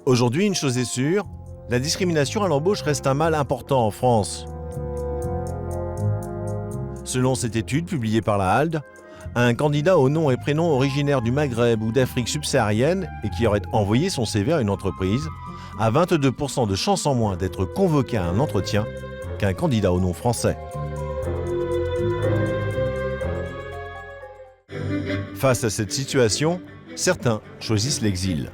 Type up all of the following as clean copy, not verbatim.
Aujourd'hui, une chose est sûre, la discrimination à l'embauche reste un mal important en France. Selon cette étude publiée par la HALDE, un candidat au nom et prénom originaire du Maghreb ou d'Afrique subsaharienne et qui aurait envoyé son CV à une entreprise a 22% de chances en moins d'être convoqué à un entretien qu'un candidat au nom français. Face à cette situation, certains choisissent l'exil.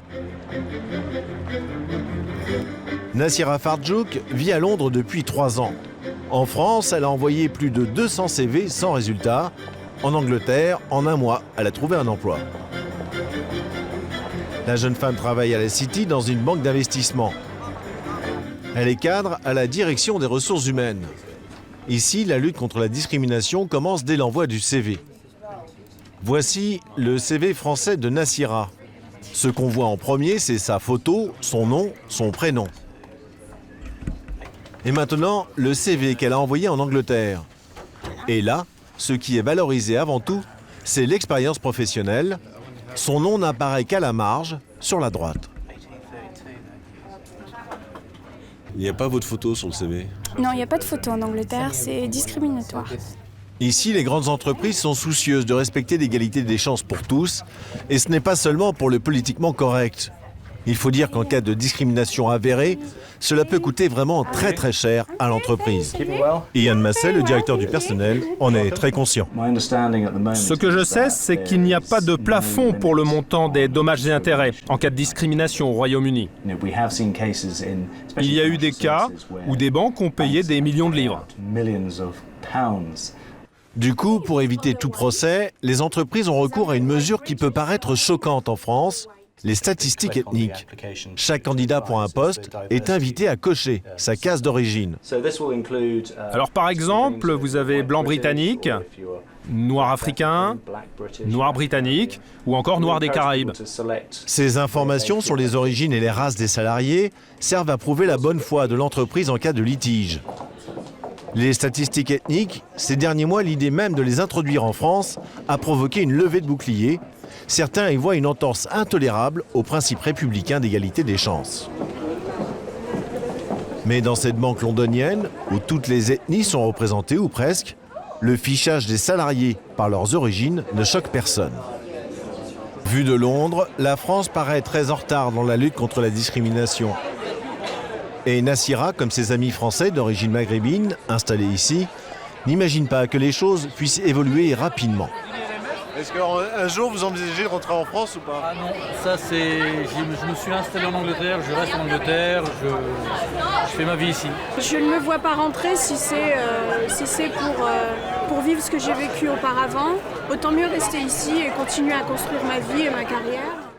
Nassira Fardjouk vit à Londres depuis 3 ans. En France, elle a envoyé plus de 200 CV sans résultat. En Angleterre, en un mois, elle a trouvé un emploi. La jeune femme travaille à la City dans une banque d'investissement. Elle est cadre à la direction des ressources humaines. Ici, la lutte contre la discrimination commence dès l'envoi du CV. Voici le CV français de Nassira. Ce qu'on voit en premier, c'est sa photo, son nom, son prénom. Et maintenant, le CV qu'elle a envoyé en Angleterre. Et là, ce qui est valorisé avant tout, c'est l'expérience professionnelle. Son nom n'apparaît qu'à la marge, sur la droite. Il n'y a pas votre photo sur le CV? Non, il n'y a pas de photo en Angleterre, c'est discriminatoire. Ici, les grandes entreprises sont soucieuses de respecter l'égalité des chances pour tous, et ce n'est pas seulement pour le politiquement correct. Il faut dire qu'en cas de discrimination avérée, cela peut coûter vraiment très très cher à l'entreprise. Ian Massey, le directeur du personnel, en est très conscient. Ce que je sais, c'est qu'il n'y a pas de plafond pour le montant des dommages et intérêts en cas de discrimination au Royaume-Uni. Il y a eu des cas où des banques ont payé des millions de livres. Du coup, pour éviter tout procès, les entreprises ont recours à une mesure qui peut paraître choquante en France, les statistiques ethniques. Chaque candidat pour un poste est invité à cocher sa case d'origine. Alors par exemple, vous avez blanc britannique, noir africain, noir britannique ou encore noir des Caraïbes. Ces informations sur les origines et les races des salariés servent à prouver la bonne foi de l'entreprise en cas de litige. Les statistiques ethniques, ces derniers mois, l'idée même de les introduire en France a provoqué une levée de boucliers. Certains y voient une entorse intolérable au principe républicain d'égalité des chances. Mais dans cette banque londonienne, où toutes les ethnies sont représentées ou presque, le fichage des salariés par leurs origines ne choque personne. Vu de Londres, la France paraît très en retard dans la lutte contre la discrimination. Et Nassira, comme ses amis français d'origine maghrébine, installés ici, n'imagine pas que les choses puissent évoluer rapidement. Est-ce qu'un jour vous envisagez de rentrer en France ou pas? Ah non, ça c'est... Je me suis installé en Angleterre, je reste en Angleterre, je fais ma vie ici. Je ne me vois pas rentrer si c'est pour vivre ce que j'ai vécu auparavant. Autant mieux rester ici et continuer à construire ma vie et ma carrière.